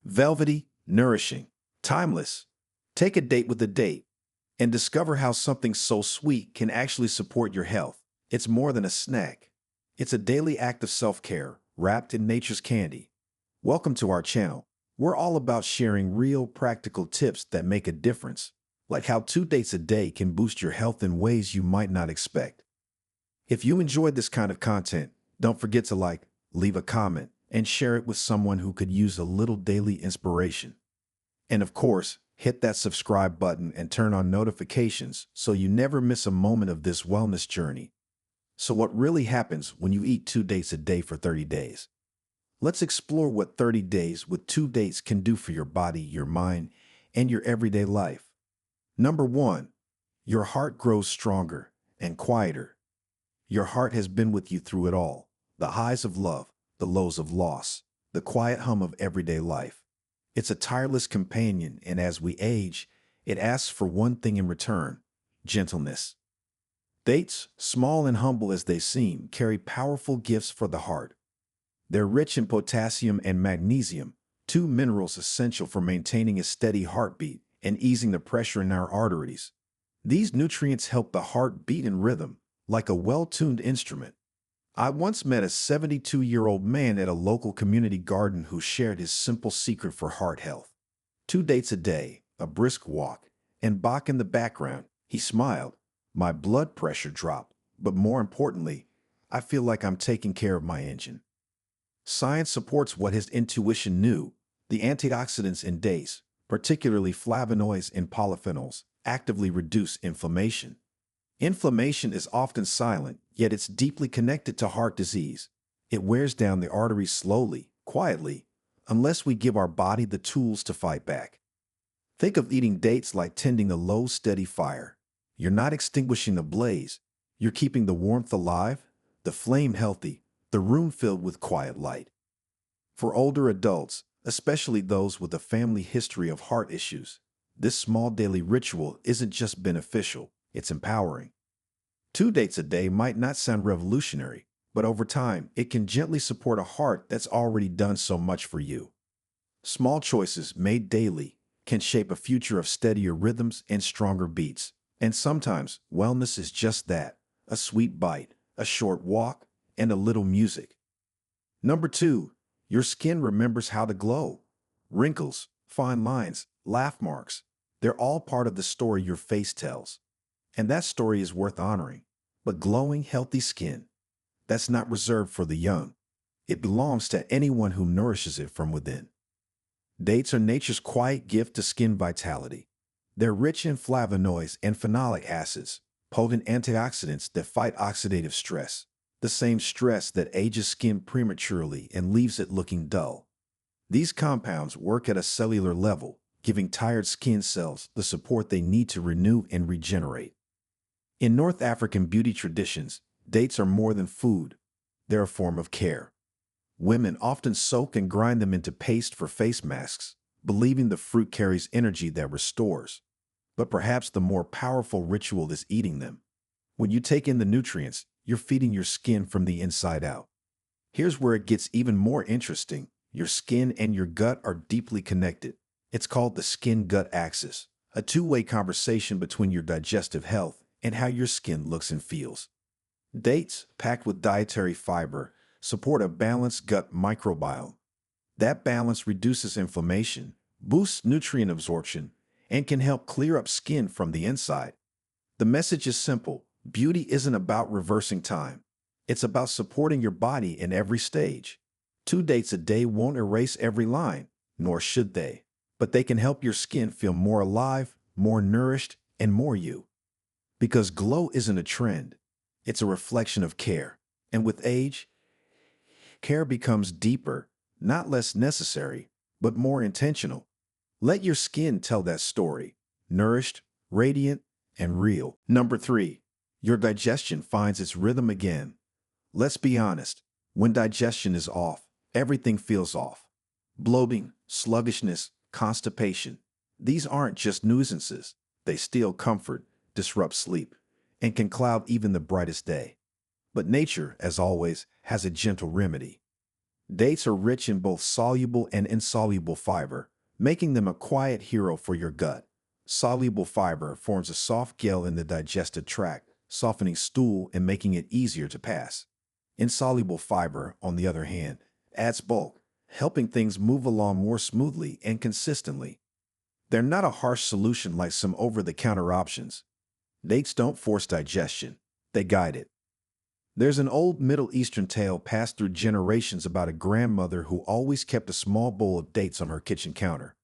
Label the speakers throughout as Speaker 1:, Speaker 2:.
Speaker 1: Velvety, nourishing, timeless. Take a date with a date and discover how something so sweet can actually support your health. It's more than a snack. It's a daily act of self-care wrapped in nature's candy. Welcome to our channel. We're all about sharing real, practical tips that make a difference, like how 2 dates a day can boost your health in ways you might not expect. If you enjoyed this kind of content, don't forget to like, leave a comment, and share it with someone who could use a little daily inspiration. And of course, hit that subscribe button and turn on notifications so you never miss a moment of this wellness journey. So what really happens when you eat 2 dates a day for 30 days? Let's explore what 30 days with 2 dates can do for your body, your mind, and your everyday life. Number 1, your heart grows stronger and quieter. Your heart has been with you through it all, the highs of love, the lows of loss, the quiet hum of everyday life. It's a tireless companion, and as we age, it asks for one thing in return: gentleness. Dates, small and humble as they seem, carry powerful gifts for the heart. They're rich in potassium and magnesium, two minerals essential for maintaining a steady heartbeat and easing the pressure in our arteries. These nutrients help the heart beat in rhythm, like a well-tuned instrument. I once met a 72-year-old man at a local community garden who shared his simple secret for heart health. 2 dates a day, a brisk walk, and Bach in the background. He smiled. My blood pressure dropped, but more importantly, I feel like I'm taking care of my engine. Science supports what his intuition knew. The antioxidants in dates, particularly flavonoids and polyphenols, actively reduce inflammation. Inflammation is often silent, yet it's deeply connected to heart disease. It wears down the arteries slowly, quietly, unless we give our body the tools to fight back. Think of eating dates like tending a low, steady fire. You're not extinguishing the blaze. You're keeping the warmth alive, the flame healthy, the room filled with quiet light. For older adults, especially those with a family history of heart issues, this small daily ritual isn't just beneficial, it's empowering. 2 dates a day might not sound revolutionary, but over time, it can gently support a heart that's already done so much for you. Small choices made daily can shape a future of steadier rhythms and stronger beats. And sometimes, wellness is just that: a sweet bite, a short walk, and a little music. Number 2, your skin remembers how to glow. Wrinkles, fine lines, laugh marks, they're all part of the story your face tells. And that story is worth honoring. But glowing, healthy skin, that's not reserved for the young. It belongs to anyone who nourishes it from within. Dates are nature's quiet gift to skin vitality. They're rich in flavonoids and phenolic acids, potent antioxidants that fight oxidative stress, the same stress that ages skin prematurely and leaves it looking dull. These compounds work at a cellular level, giving tired skin cells the support they need to renew and regenerate. In North African beauty traditions, dates are more than food. They're a form of care. Women often soak and grind them into paste for face masks, believing the fruit carries energy that restores. But perhaps the more powerful ritual is eating them. When you take in the nutrients, you're feeding your skin from the inside out. Here's where it gets even more interesting. Your skin and your gut are deeply connected. It's called the skin-gut axis, a two-way conversation between your digestive health and how your skin looks and feels. Dates, packed with dietary fiber, support a balanced gut microbiome. That balance reduces inflammation, boosts nutrient absorption, and can help clear up skin from the inside. The message is simple: beauty isn't about reversing time. It's about supporting your body in every stage. 2 dates a day won't erase every line, nor should they, but they can help your skin feel more alive, more nourished, and more you. Because glow isn't a trend, it's a reflection of care. And with age, care becomes deeper, not less necessary, but more intentional. Let your skin tell that story: nourished, radiant, and real. Number 3, your digestion finds its rhythm again. Let's be honest, when digestion is off, everything feels off. Bloating, sluggishness, constipation. These aren't just nuisances. They steal comfort, disrupt sleep, and can cloud even the brightest day. But nature, as always, has a gentle remedy. Dates are rich in both soluble and insoluble fiber, making them a quiet hero for your gut. Soluble fiber forms a soft gel in the digestive tract, softening stool and making it easier to pass. Insoluble fiber, on the other hand, adds bulk, helping things move along more smoothly and consistently. They're not a harsh solution like some over-the-counter options. Dates don't force digestion, they guide it. There's an old Middle Eastern tale passed through generations about a grandmother who always kept a small bowl of dates on her kitchen counter.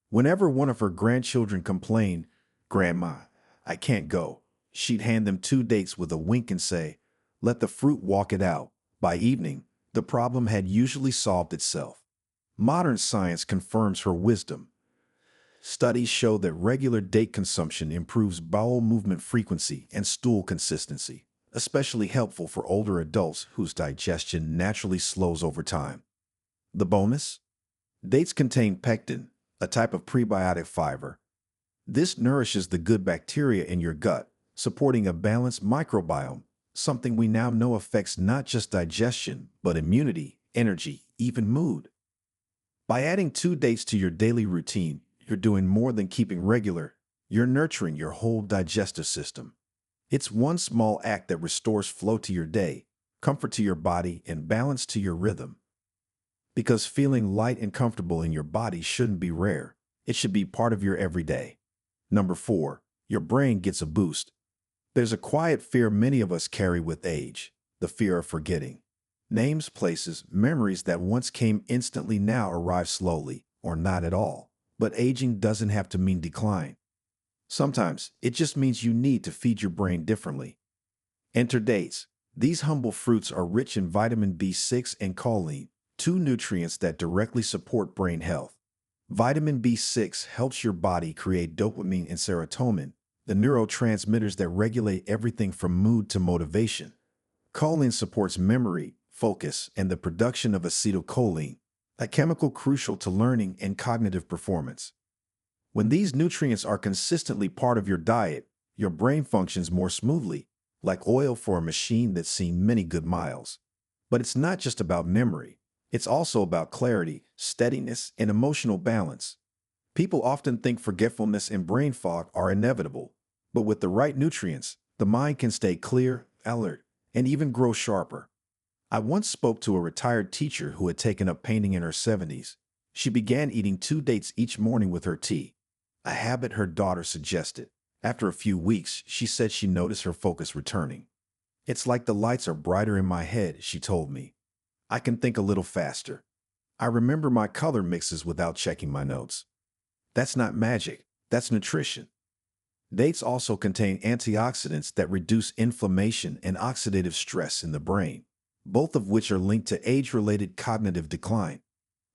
Speaker 1: Whenever one of her grandchildren complained, "Grandma, I can't go," she'd hand them 2 dates with a wink and say, "Let the fruit walk it out." By evening, the problem had usually solved itself. Modern science confirms her wisdom. Studies show that regular date consumption improves bowel movement frequency and stool consistency, especially helpful for older adults whose digestion naturally slows over time. The bonus? Dates contain pectin, a type of prebiotic fiber. This nourishes the good bacteria in your gut, supporting a balanced microbiome, something we now know affects not just digestion, but immunity, energy, even mood. By adding 2 dates to your daily routine, you're doing more than keeping regular, you're nurturing your whole digestive system. It's one small act that restores flow to your day, comfort to your body, and balance to your rhythm. Because feeling light and comfortable in your body shouldn't be rare. It should be part of your everyday. Number 4, your brain gets a boost. There's a quiet fear many of us carry with age, the fear of forgetting. Names, places, memories that once came instantly now arrive slowly, or not at all. But aging doesn't have to mean decline. Sometimes it just means you need to feed your brain differently. Enter dates. These humble fruits are rich in vitamin B6 and choline, 2 nutrients that directly support brain health. Vitamin B6 helps your body create dopamine and serotonin, the neurotransmitters that regulate everything from mood to motivation. Choline supports memory, focus, and the production of acetylcholine, a chemical crucial to learning and cognitive performance. When these nutrients are consistently part of your diet, your brain functions more smoothly, like oil for a machine that's seen many good miles. But it's not just about memory. It's also about clarity, steadiness, and emotional balance. People often think forgetfulness and brain fog are inevitable, but with the right nutrients, the mind can stay clear, alert, and even grow sharper. I once spoke to a retired teacher who had taken up painting in her 70s. She began eating 2 dates each morning with her tea, a habit her daughter suggested. After a few weeks, she said she noticed her focus returning. "It's like the lights are brighter in my head," she told me. "I can think a little faster. I remember my color mixes without checking my notes." That's not magic, that's nutrition. Dates also contain antioxidants that reduce inflammation and oxidative stress in the brain, both of which are linked to age-related cognitive decline.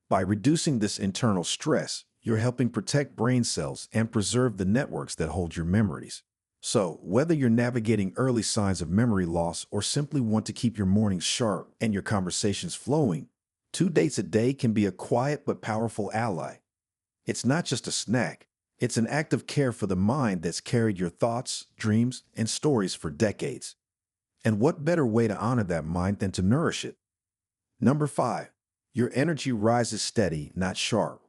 Speaker 1: By reducing this internal stress, you're helping protect brain cells and preserve the networks that hold your memories. So, whether you're navigating early signs of memory loss or simply want to keep your mornings sharp and your conversations flowing, 2 dates a day can be a quiet but powerful ally. It's not just a snack. It's an act of care for the mind that's carried your thoughts, dreams, and stories for decades. And what better way to honor that mind than to nourish it? Number 5, your energy rises steady, not sharp.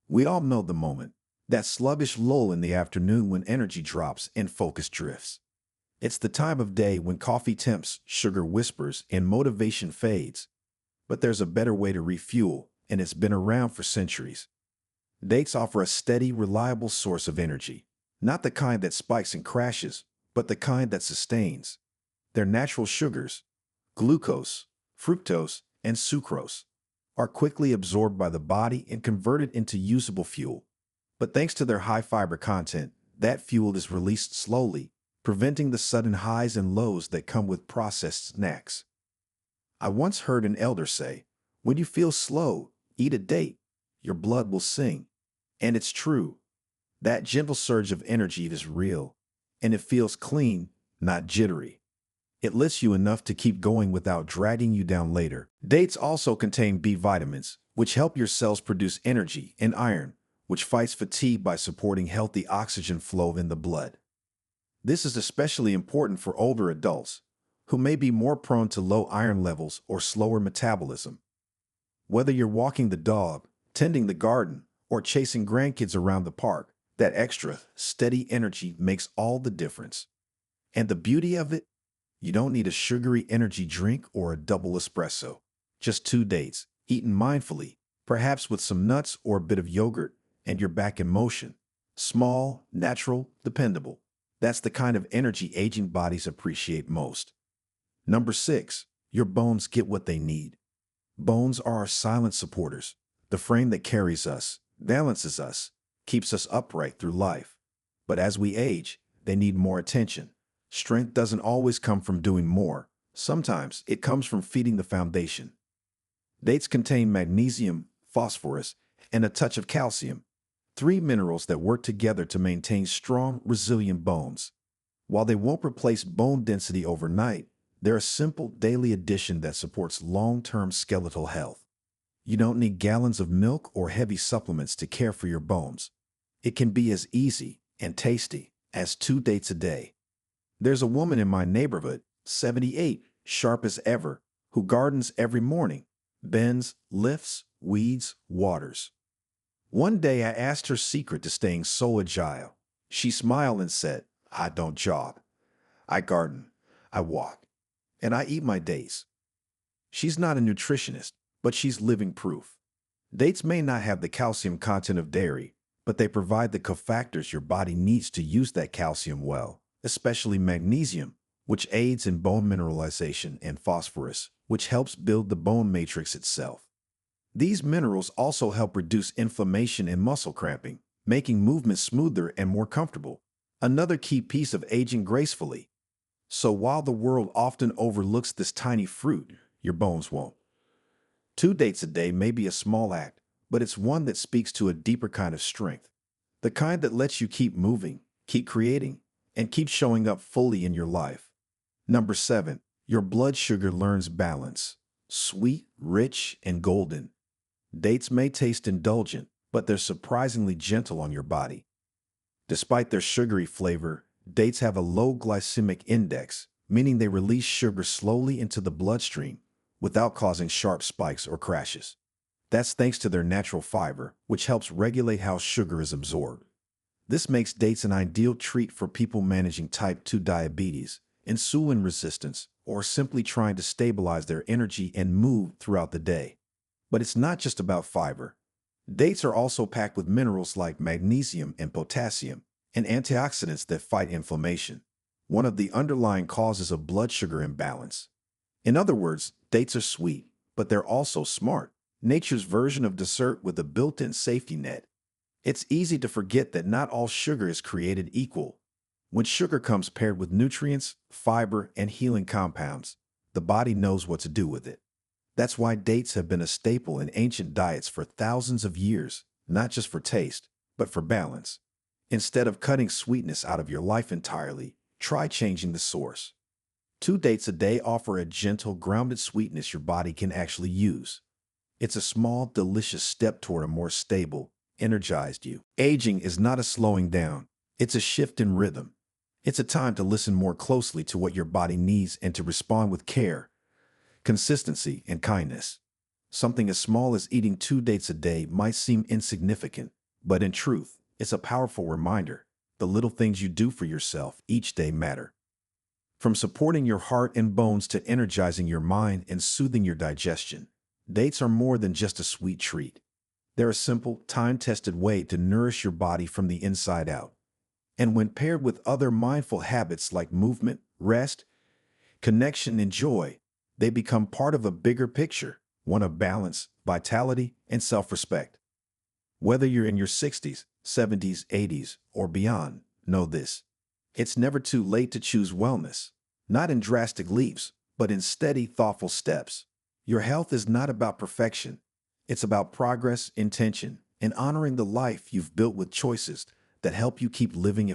Speaker 1: We all know the moment, that sluggish lull in the afternoon when energy drops and focus drifts. It's the time of day when coffee tempts, sugar whispers, and motivation fades. But there's a better way to refuel, and it's been around for centuries. Dates offer a steady, reliable source of energy, not the kind that spikes and crashes, but the kind that sustains. Their natural sugars, glucose, fructose, and sucrose, are quickly absorbed by the body and converted into usable fuel. But thanks to their high fiber content, that fuel is released slowly, preventing the sudden highs and lows that come with processed snacks. I once heard an elder say, "When you feel slow, eat a date. Your blood will sing." And it's true. That gentle surge of energy is real, and it feels clean, not jittery. It lifts you enough to keep going without dragging you down later. Dates also contain B vitamins, which help your cells produce energy, and iron, which fights fatigue by supporting healthy oxygen flow in the blood. This is especially important for older adults, who may be more prone to low iron levels or slower metabolism. Whether you're walking the dog, tending the garden, or chasing grandkids around the park, that extra, steady energy makes all the difference. And the beauty of it? You don't need a sugary energy drink or a double espresso. Just 2 dates, eaten mindfully, perhaps with some nuts or a bit of yogurt, and you're back in motion. Small, natural, dependable. That's the kind of energy aging bodies appreciate most. Number 6, your bones get what they need. Bones are our silent supporters, the frame that carries us, balances us, keeps us upright through life. But as we age, they need more attention. Strength doesn't always come from doing more. Sometimes it comes from feeding the foundation. Dates contain magnesium, phosphorus, and a touch of calcium, 3 minerals that work together to maintain strong, resilient bones. While they won't replace bone density overnight, they're a simple daily addition that supports long-term skeletal health. You don't need gallons of milk or heavy supplements to care for your bones. It can be as easy and tasty as 2 dates a day. There's a woman in my neighborhood, 78, sharp as ever, who gardens every morning, bends, lifts, weeds, waters. One day I asked her secret to staying so agile. She smiled and said, "I don't jog. I garden. I walk. And I eat my dates." She's not a nutritionist, but she's living proof. Dates may not have the calcium content of dairy, but they provide the cofactors your body needs to use that calcium well, especially magnesium, which aids in bone mineralization, and phosphorus, which helps build the bone matrix itself. These minerals also help reduce inflammation and muscle cramping, making movement smoother and more comfortable. Another key piece of aging gracefully. So while the world often overlooks this tiny fruit, your bones won't. 2 dates a day may be a small act, but it's one that speaks to a deeper kind of strength. The kind that lets you keep moving, keep creating, and keep showing up fully in your life. Number 7, your blood sugar learns balance. Sweet, rich, and golden. Dates may taste indulgent, but they're surprisingly gentle on your body. Despite their sugary flavor, dates have a low glycemic index, meaning they release sugar slowly into the bloodstream without causing sharp spikes or crashes. That's thanks to their natural fiber, which helps regulate how sugar is absorbed. This makes dates an ideal treat for people managing type 2 diabetes, insulin resistance, or simply trying to stabilize their energy and mood throughout the day. But it's not just about fiber. Dates are also packed with minerals like magnesium and potassium, and antioxidants that fight inflammation, one of the underlying causes of blood sugar imbalance. In other words, dates are sweet, but they're also smart, nature's version of dessert with a built-in safety net. It's easy to forget that not all sugar is created equal. When sugar comes paired with nutrients, fiber, and healing compounds, the body knows what to do with it. That's why dates have been a staple in ancient diets for thousands of years, not just for taste, but for balance. Instead of cutting sweetness out of your life entirely, try changing the source. 2 dates a day offer a gentle, grounded sweetness your body can actually use. It's a small, delicious step toward a more stable, energized you. Aging is not a slowing down. It's a shift in rhythm. It's a time to listen more closely to what your body needs and to respond with care, consistency, and kindness. Something as small as eating 2 dates a day might seem insignificant, but in truth, it's a powerful reminder. The little things you do for yourself each day matter. From supporting your heart and bones to energizing your mind and soothing your digestion, dates are more than just a sweet treat. They're a simple, time-tested way to nourish your body from the inside out. And when paired with other mindful habits like movement, rest, connection, and joy, they become part of a bigger picture, one of balance, vitality, and self-respect. Whether you're in your 60s, 70s, 80s, or beyond, know this. It's never too late to choose wellness, not in drastic leaps, but in steady, thoughtful steps. Your health is not about perfection. It's about progress, intention, and honoring the life you've built with choices that help you keep living